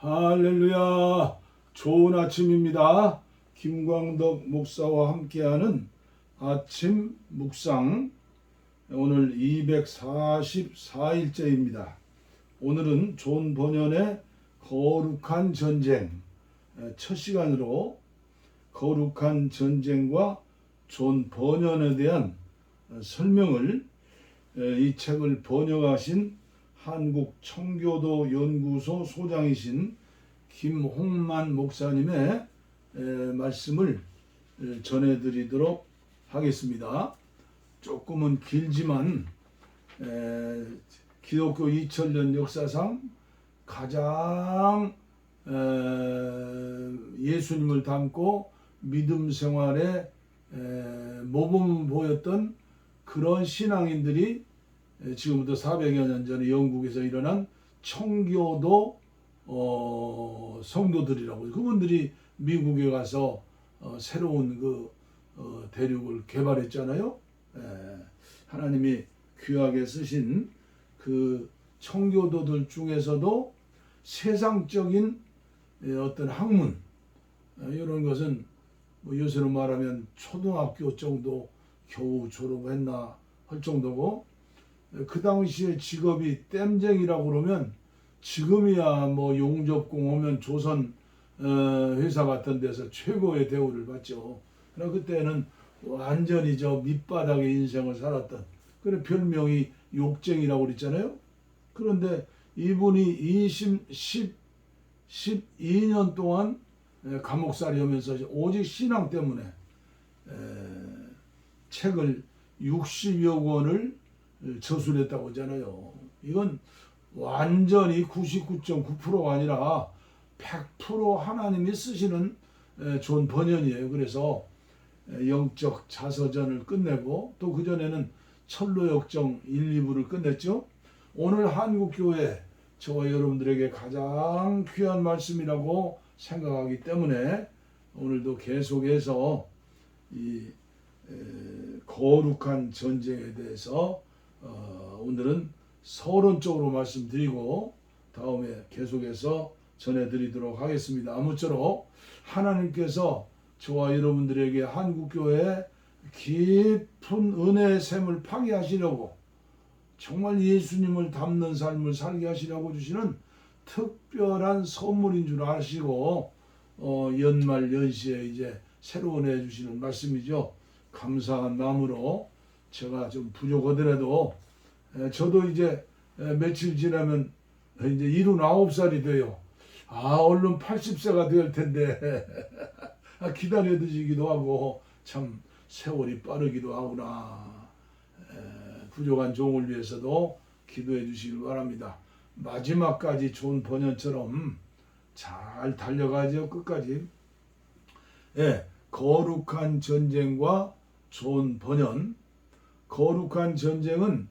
할렐루야. 좋은 아침입니다. 김광덕 목사와 함께하는 아침 묵상. 오늘 244일째입니다. 오늘은 존 버년의 거룩한 전쟁 첫 시간으로 거룩한 전쟁과 존 버년에 대한 설명을, 이 책을 번역하신 한국 청교도 연구소 소장이신 김홍만 목사님의 말씀을 전해드리도록 하겠습니다. 조금은 길지만 기독교 2000년 역사상 가장 예수님을 닮고 믿음 생활에 모범을 보였던 그런 신앙인들이 지금부터 400여 년 전에 영국에서 일어난 청교도 성도들이라고, 그분들이 미국에 가서 새로운 대륙을 개발했잖아요. 하나님이 귀하게 쓰신 그 청교도들 중에서도 세상적인 어떤 학문, 이런 것은 요새로 말하면 초등학교 정도 겨우 졸업했나 할 정도고, 그 당시에 직업이 땜쟁이라고 그러면 지금이야 용접공 오면 조선 회사 같은 데서 최고의 대우를 받죠. 그러나 그때는 완전히 밑바닥의 인생을 살았던, 그래 별명이 욕쟁이라고 그랬잖아요. 그런데 이분이 12년 동안 감옥살이 하면서 오직 신앙 때문에 책을 60여 권을 저술했다고 하잖아요. 이건 완전히 99.9%가 아니라 100% 하나님이 쓰시는 존 버년이에요. 그래서 영적 자서전을 끝내고 또 그전에는 철로역정 1, 2부를 끝냈죠. 오늘 한국교회 저와 여러분들에게 가장 귀한 말씀이라고 생각하기 때문에 오늘도 계속해서 이 거룩한 전쟁에 대해서 오늘은 서론적으로 말씀드리고 다음에 계속해서 전해드리도록 하겠습니다. 아무쪼록 하나님께서 저와 여러분들에게 한국교회에 깊은 은혜의 샘을 파게 하시려고, 정말 예수님을 닮는 삶을 살게 하시려고 주시는 특별한 선물인 줄 아시고 연말 연시에 이제 새로 내주시는 말씀이죠. 감사한 마음으로 제가 좀 부족하더라도, 저도 이제 며칠 지나면 이제 79살이 돼요. 얼른 80세가 될 텐데 기다려 드시기도 하고 참 세월이 빠르기도 하구나. 부족한 종을 위해서도 기도해 주시길 바랍니다. 마지막까지 존 버년처럼 잘 달려가죠. 끝까지. 거룩한 전쟁과 존 버년. 거룩한 전쟁은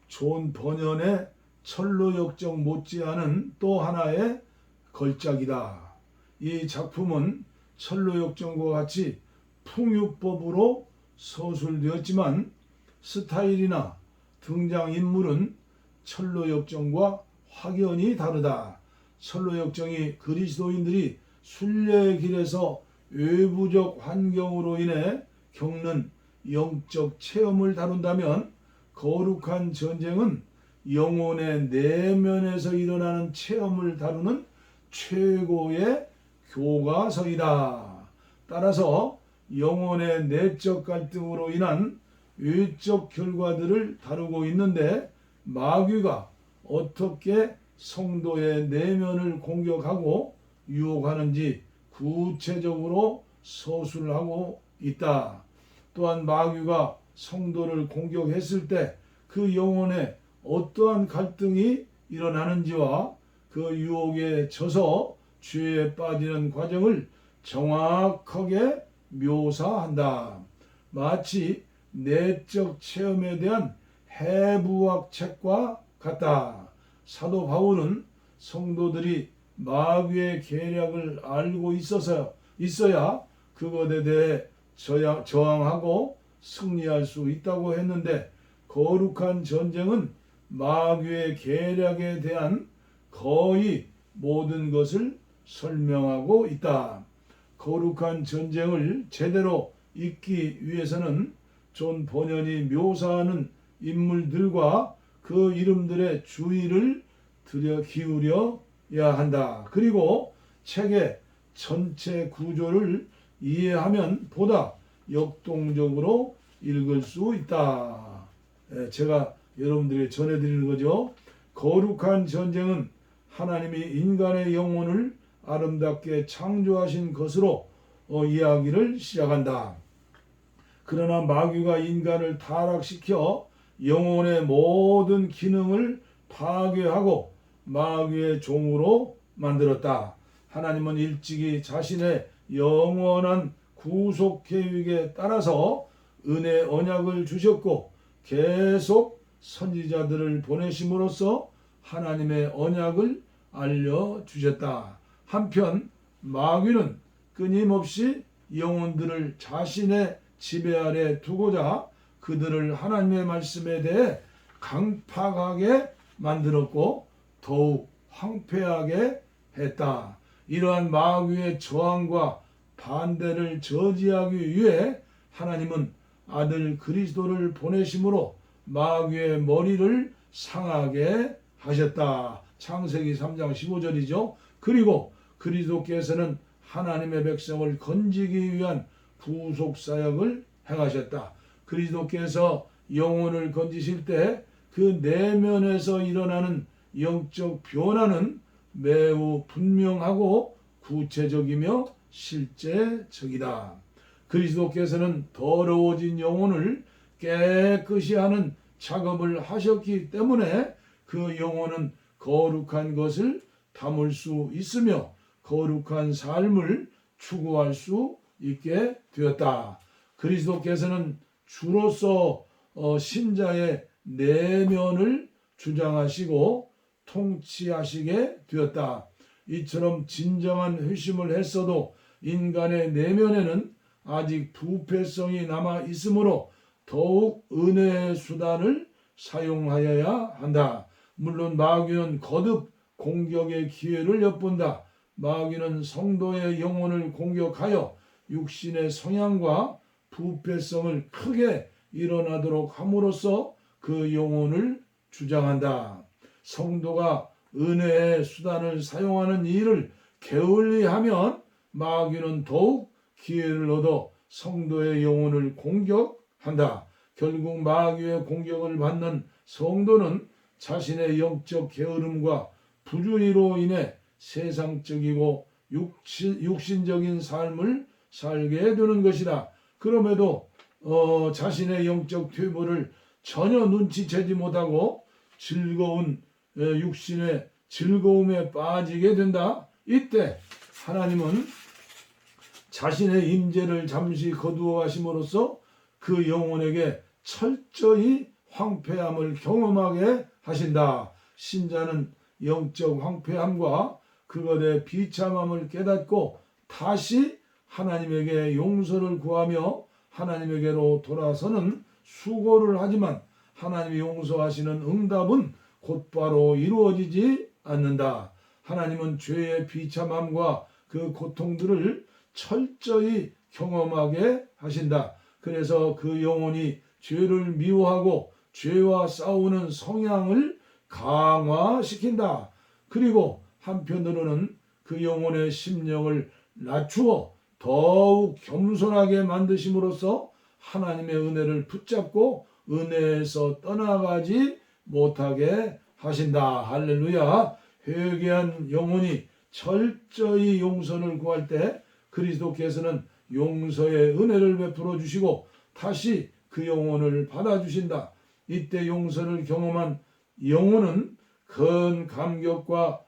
존 버년의 철로역정 못지않은 또 하나의 걸작이다. 이 작품은 철로역정과 같이 풍유법으로 서술되었지만 스타일이나 등장인물은 철로역정과 확연히 다르다. 철로역정이 그리스도인들이 순례의 길에서 외부적 환경으로 인해 겪는 영적 체험을 다룬다면, 거룩한 전쟁은 영혼의 내면에서 일어나는 체험을 다루는 최고의 교과서이다. 따라서 영혼의 내적 갈등으로 인한 외적 결과들을 다루고 있는데, 마귀가 어떻게 성도의 내면을 공격하고 유혹하는지 구체적으로 서술하고 있다. 또한 마귀가 성도를 공격했을 때 그 영혼에 어떠한 갈등이 일어나는지와 그 유혹에 져서 죄에 빠지는 과정을 정확하게 묘사한다. 마치 내적 체험에 대한 해부학 책과 같다. 사도 바울은 성도들이 마귀의 계략을 알고 있어야 그것에 대해 저항하고 승리할 수 있다고 했는데, 거룩한 전쟁은 마귀의 계략에 대한 거의 모든 것을 설명하고 있다. 거룩한 전쟁을 제대로 읽기 위해서는 존 번연이 묘사하는 인물들과 그 이름들의 주의를 기울여야 한다. 그리고 책의 전체 구조를 이해하면 보다 역동적으로 읽을 수 있다. 제가 여러분들에게 전해드리는 거죠. 거룩한 전쟁은 하나님이 인간의 영혼을 아름답게 창조하신 것으로 이야기를 시작한다. 그러나 마귀가 인간을 타락시켜 영혼의 모든 기능을 파괴하고 마귀의 종으로 만들었다. 하나님은 일찍이 자신의 영원한 구속 계획에 따라서 은혜 언약을 주셨고 계속 선지자들을 보내심으로써 하나님의 언약을 알려주셨다. 한편 마귀는 끊임없이 영혼들을 자신의 지배 아래 두고자 그들을 하나님의 말씀에 대해 강팍하게 만들었고 더욱 황폐하게 했다. 이러한 마귀의 저항과 반대를 저지하기 위해 하나님은 아들 그리스도를 보내심으로 마귀의 머리를 상하게 하셨다. 창세기 3장 15절이죠. 그리고 그리스도께서는 하나님의 백성을 건지기 위한 구속사역을 행하셨다. 그리스도께서 영혼을 건지실 때 그 내면에서 일어나는 영적 변화는 매우 분명하고 구체적이며 실제적이다. 그리스도께서는 더러워진 영혼을 깨끗이 하는 작업을 하셨기 때문에 그 영혼은 거룩한 것을 담을 수 있으며 거룩한 삶을 추구할 수 있게 되었다. 그리스도께서는 주로서 신자의 내면을 주장하시고 통치하시게 되었다. 이처럼 진정한 회심을 했어도 인간의 내면에는 아직 부패성이 남아 있으므로 더욱 은혜의 수단을 사용하여야 한다. 물론 마귀는 거듭 공격의 기회를 엿본다. 마귀는 성도의 영혼을 공격하여 육신의 성향과 부패성을 크게 일어나도록 함으로써 그 영혼을 주장한다. 성도가 은혜의 수단을 사용하는 일을 게을리하면 마귀는 더욱 기회를 얻어 성도의 영혼을 공격한다. 결국 마귀의 공격을 받는 성도는 자신의 영적 게으름과 부주의로 인해 세상적이고 육신적인 삶을 살게 되는 것이다. 그럼에도 자신의 영적 퇴보를 전혀 눈치채지 못하고 즐거운 육신의 즐거움에 빠지게 된다. 이때 하나님은 자신의 임재를 잠시 거두어 하심으로써 그 영혼에게 철저히 황폐함을 경험하게 하신다. 신자는 영적 황폐함과 그것의 비참함을 깨닫고 다시 하나님에게 용서를 구하며 하나님에게로 돌아서는 수고를 하지만 하나님이 용서하시는 응답은 곧바로 이루어지지 않는다. 하나님은 죄의 비참함과 그 고통들을 철저히 경험하게 하신다. 그래서 그 영혼이 죄를 미워하고 죄와 싸우는 성향을 강화시킨다. 그리고 한편으로는 그 영혼의 심령을 낮추어 더욱 겸손하게 만드심으로써 하나님의 은혜를 붙잡고 은혜에서 떠나가지 못하게 하신다. 할렐루야. 회개한 영혼이 철저히 용서를 구할 때 그리스도께서는 용서의 은혜를 베풀어 주시고 다시 그 영혼을 받아주신다. 이때 용서를 경험한 영혼은 큰 감격과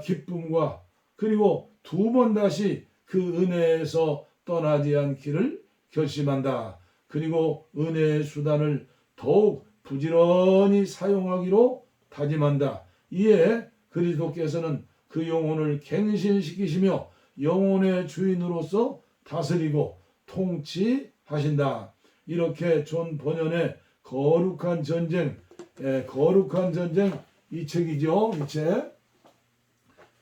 기쁨과 그리고 두 번 다시 그 은혜에서 떠나지 않기를 결심한다. 그리고 은혜의 수단을 더욱 부지런히 사용하기로 다짐한다. 이에 그리스도께서는 그 영혼을 갱신시키시며 영혼의 주인으로서 다스리고 통치하신다. 이렇게 존 번연의 거룩한 전쟁 이 책이죠. 이 책.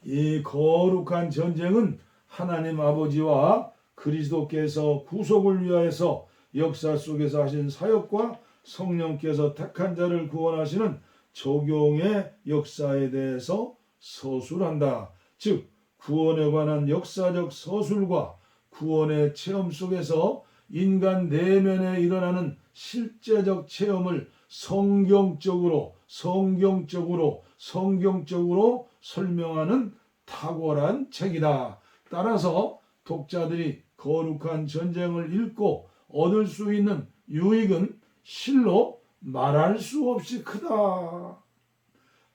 이 거룩한 전쟁은 하나님 아버지와 그리스도께서 구속을 위하여서 역사 속에서 하신 사역과 성령께서 택한 자를 구원하시는 적용의 역사에 대해서 서술한다. 즉 구원에 관한 역사적 서술과 구원의 체험 속에서 인간 내면에 일어나는 실제적 체험을 성경적으로 설명하는 탁월한 책이다. 따라서 독자들이 거룩한 전쟁을 읽고 얻을 수 있는 유익은 실로 말할 수 없이 크다.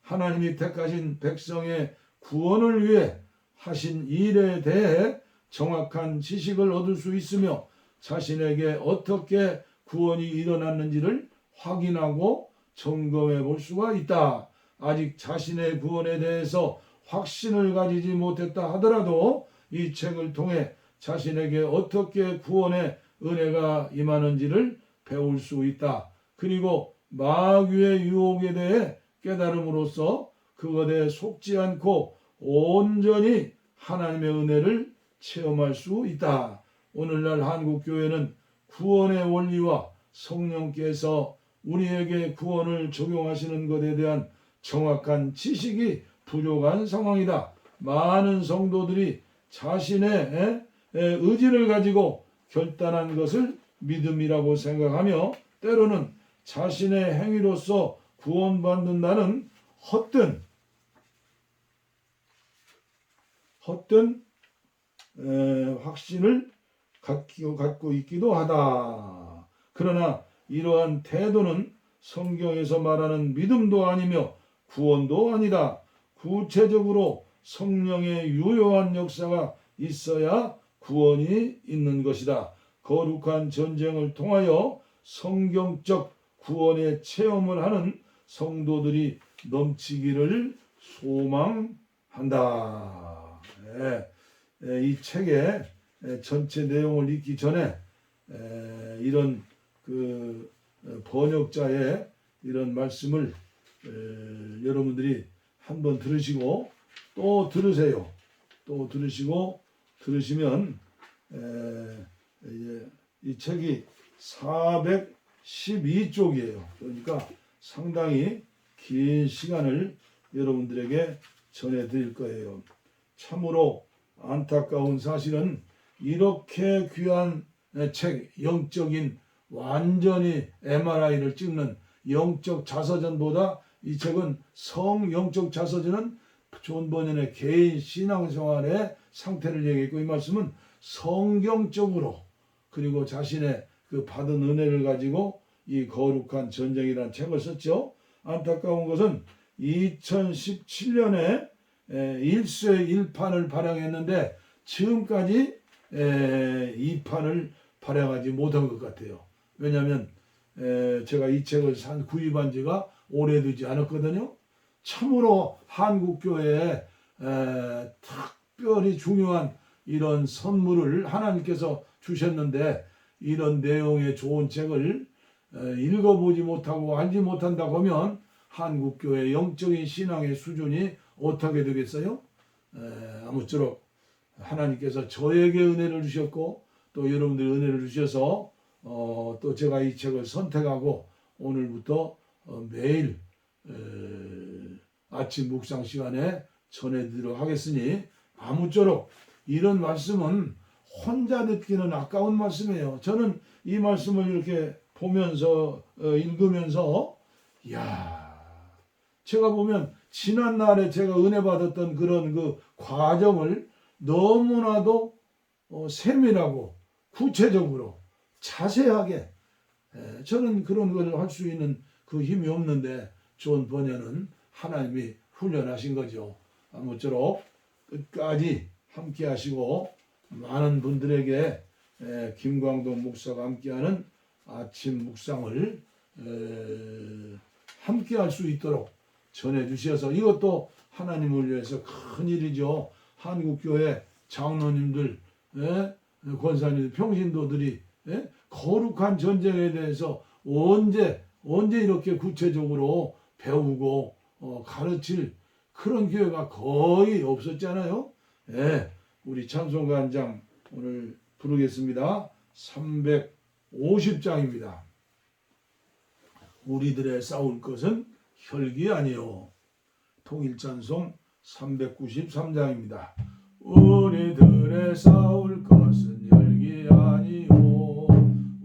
하나님이 택하신 백성의 구원을 위해 하신 일에 대해 정확한 지식을 얻을 수 있으며 자신에게 어떻게 구원이 일어났는지를 확인하고 점검해 볼 수가 있다. 아직 자신의 구원에 대해서 확신을 가지지 못했다 하더라도 이 책을 통해 자신에게 어떻게 구원의 은혜가 임하는지를 배울 수 있다. 그리고 마귀의 유혹에 대해 깨달음으로써 그것에 속지 않고 온전히 하나님의 은혜를 체험할 수 있다. 오늘날 한국교회는 구원의 원리와 성령께서 우리에게 구원을 적용하시는 것에 대한 정확한 지식이 부족한 상황이다. 많은 성도들이 자신의 의지를 가지고 결단한 것을 믿음이라고 생각하며 때로는 자신의 행위로서 구원받는다는 헛된 확신을 갖고 있기도 하다. 그러나 이러한 태도는 성경에서 말하는 믿음도 아니며 구원도 아니다. 구체적으로 성령의 유효한 역사가 있어야 구원이 있는 것이다. 거룩한 전쟁을 통하여 성경적 구원의 체험을 하는 성도들이 넘치기를 소망한다. 이 책의 전체 내용을 읽기 전에 이런 그 번역자의 이런 말씀을 여러분들이 한번 들으시고 또 들으세요. 또 들으시면 이 책이 412쪽이에요. 그러니까 상당히 긴 시간을 여러분들에게 전해드릴 거예요. 참으로 안타까운 사실은 이렇게 귀한 책, 영적인 완전히 MRI를 찍는 영적 자서전보다 이 책은 성영적 자서전은 존 버년의 개인 신앙생활의 상태를 얘기했고, 이 말씀은 성경적으로 그리고 자신의 그 받은 은혜를 가지고 이 거룩한 전쟁이라는 책을 썼죠. 안타까운 것은 2017년에 1쇄 1판을 발행했는데 지금까지 2판을 발행하지 못한 것 같아요. 왜냐하면 제가 이 책을 구입한 지가 오래되지 않았거든요. 참으로 한국교회에 특별히 중요한 이런 선물을 하나님께서 주셨는데 이런 내용의 좋은 책을 읽어보지 못하고 알지 못한다고 하면 한국교회 영적인 신앙의 수준이 어떻게 되겠어요? 아무쪼록 하나님께서 저에게 은혜를 주셨고 또 여러분들이 은혜를 주셔서 또 제가 이 책을 선택하고 오늘부터 매일 아침 묵상 시간에 전해드리도록 하겠으니 아무쪼록 이런 말씀은 혼자 듣기는 아까운 말씀이에요. 저는 이 말씀을 이렇게 보면서 읽으면서 제가 보면 지난날에 제가 은혜 받았던 그런 그 과정을 너무나도 세밀하고 구체적으로 자세하게 저는 그런 걸 할 수 있는 그 힘이 없는데 존 버년은 하나님이 훈련하신 거죠. 아무쪼록 끝까지 함께 하시고 많은 분들에게 김광동 목사가 함께하는 아침 묵상을 함께 할 수 있도록 전해 주셔서 이것도 하나님을 위해서 큰 일이죠. 한국교회 장로님들, 권사님들, 평신도들이 거룩한 전쟁에 대해서 언제 이렇게 구체적으로 배우고 가르칠 그런 교회가 거의 없었잖아요. 예, 우리 찬송가한장 오늘 부르겠습니다. 350장입니다. 우리들의 싸울 것은 혈기 아니요. 통일찬송 393장입니다. 우리들의 싸울 것은 혈기 아니요.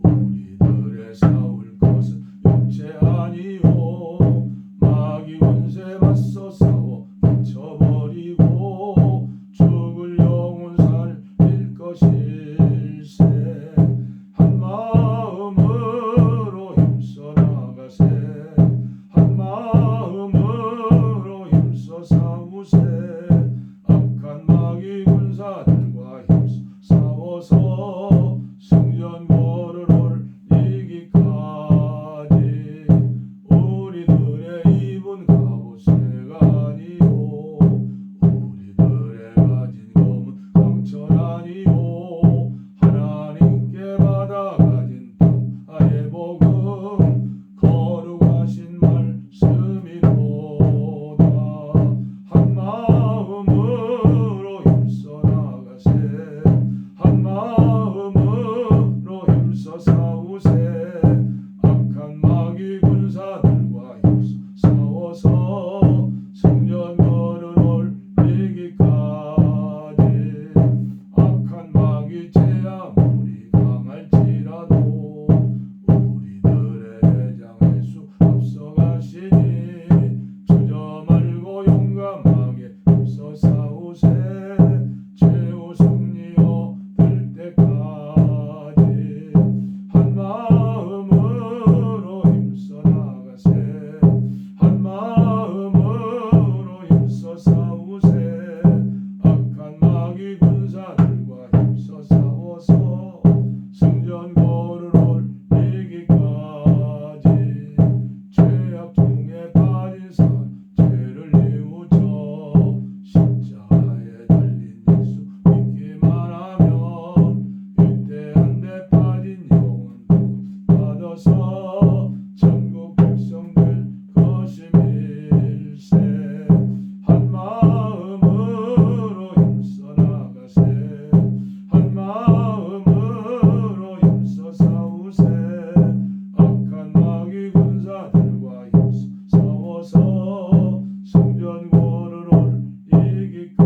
우리들의 싸울 것은 육체 아니요. 마귀 권세 맞서 싸워 미쳐버리고 죽을 영혼 살릴 것일세. 한 마음으로 힘써 나가세. 한 마음으로 힘써 싸우세. 악한 마귀 군사들과 힘써 싸워서 승전 거를 올리기까지. 우리들의 입은 갑옷새가 아니요. 우리들의 가진 검은 강철 아니요. 하나님께 받아 가진 평화의 복음 거룩하신 말씀이로다. 한 마음으로 힘써 나가세. 한 마음으로 힘써 싸우세. 악한 마귀 군사들과 힘써 싸워서 승전 거를 올리기까지. 악한 마귀 제아무리 강할지라도 우리들의 대장의 수 앞서가시니 주저 말고 용감하게 힘써 싸우세. 최후 승리 얻을 때까지. 한 마음으로 힘써 나가세. 한 마음으로 힘써 싸우세. 악한 마귀 군사들과 힘써 싸워서 승전 거를 올리기까지. 죄악 중에 빠진 산 죄를 뉘우쳐 십자가에 달린 예수 믿기만 하면 위대한 데 빠진 영혼 받아서 천국 백성 될 것임일세. 한 마음으로 힘써 나가세. 한 마음으로 힘써 싸우세. 악한 마귀 군사들과 힘써 싸워서 승전 거를 올리기까지.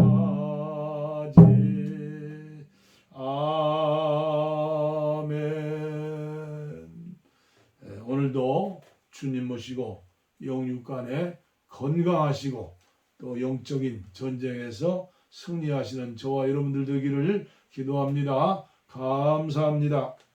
아멘. 오늘도 주님 모시고 영육간에 건강하시고 또 영적인 전쟁에서 승리하시는 저와 여러분들 되기를 기도합니다. 감사합니다.